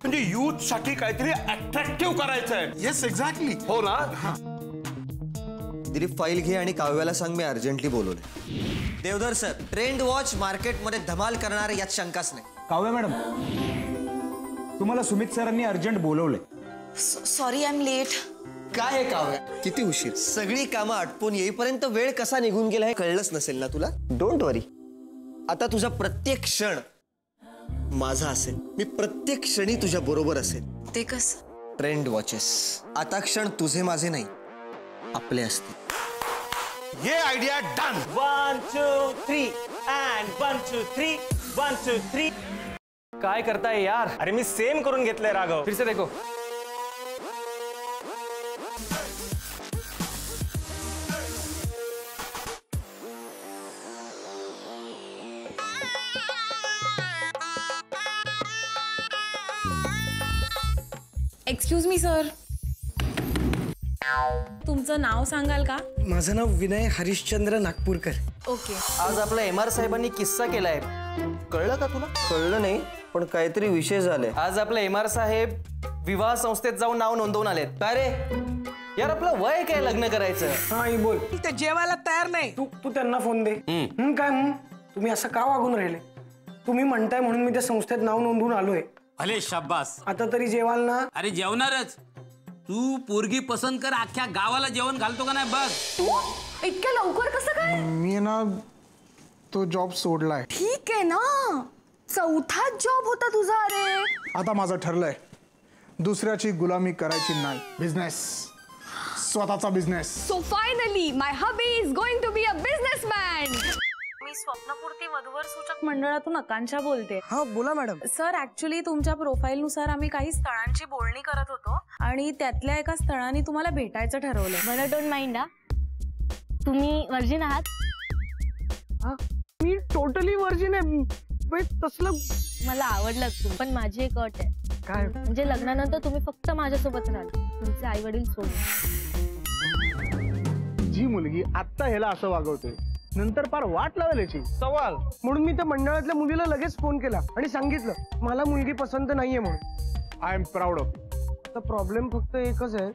म्हणजे यूथ साठी काहीतरी अट्रॅक्टिव्ह करायचंय. Yes exactly. हो ना. दिलीप फाईल घे आणि काव्याला सांग मी अर्जंटली बोलवले. देवधर सर, ट्रेंड वॉच मार्केटमध्ये धमाल करणार यात शंकाच नाही. काव्या मॅडम, तुम्हाला सुमित सरांनी अर्जंट बोलवले. Sorry I am late. काय आहे काव्या, किती उशीर? सगळी कामं आटपून येईपर्यंत वेळ कसा निघून गेला हे कळलंच नसेल ना तुला. डोंट वरी, आता तुझा प्रत्येक क्षण माझा असेल. मी प्रत्येक क्षणी तुझ्या बरोबर असेल. ते कसं? ट्रेंड वॉचेस आता क्षण तुझे माझे नाही, आपले असतील. ये आयडिया डन. 1 2 3 and 1 2 3 1 2 3. काय करताय यार? अरे मी सेम करून घेतलंय राघव. फिर से देखो. एक्सक्यूज मी सर, तुमचं नाव सांगाल का? माझं नाव विनय हरिश्चंद्र नागपूरकर. ओके. आज आपला MR साहेबांनी किस्सा केलाय. कळलं का तुला? कळलं नाही, पण काहीतरी विषय झालाय. आज आपले MR साहेब विवाह संस्थेत जाऊन नाव नोंदवून आलेत. काय रे यार, आपलं वय काय लग्न करायचं? हा बोल. ते जेवायला तयार नाही. तू त्यांना फोन दे. काय तुम्ही असं का वागून राहिले? तुम्ही म्हणताय म्हणून मी त्या संस्थेत नाव नोंदवून आलोय. अरे शाब्बास. आता तरी जेवाल ना? अरे जेवणारच. तू पोरगी पसंत कर, अख्ख्या गावाला जेवण घालतो का नाही बघ. तू इतक्या लवकर कसं काय? मी ना तो जॉब सोडलाय. ठीक आहे ना, चौथाच जॉब होता तुझा. अरे आता माझं ठरलंय दुसऱ्याची गुलामी करायची नाही. बिझनेस, स्वतःचा business. So finally my hubby is going to be a businessman. मी स्वप्नपूर्ती वधूवर सूचक मंडळातून आकांक्षा बोलते. हा बोला मॅडम. सर ऍक्च्युली तुमच्या प्रोफाईल नुसार आम्ही काही स्थळांची बोलणी करत होतो आणि त्यातल्या एका स्थळाने तुम्हाला भेटायचं ठरवलं. मला डोंट माइंड. तुम्ही वर्जिन आहात? मी टोटली वर्जिन आहे. तसलं मला आवडलं तुम्ही, पण माझी एक अट आहे. काय? म्हणजे लग्नानंतर तुम्ही फक्त माझ्यासोबत राहाल, तुमचे आई वडील सोडून. जी मुलगी आत्ता ह्याला असं वागवते नंतर फार वाट लावेल याची. सवाल म्हणून मी त्या मंडळातल्या मुलीला लगेच फोन केला आणि सांगितलं मला मुलगी पसंत नाहीये म्हणून. I am proud of. तर प्रॉब्लेम फक्त एकच आहे.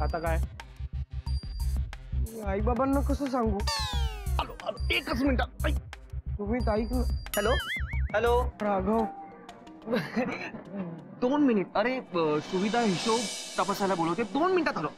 आता काय? आई बाबांना कसं सांगू? आलो आलो, एकच मिनिटात. तुम्ही ऐक ना. Hello hello Raghav, 2 minute. अरे सुविधा हिशोब तपासायला बोलवते. 2 मिनिटात आलो.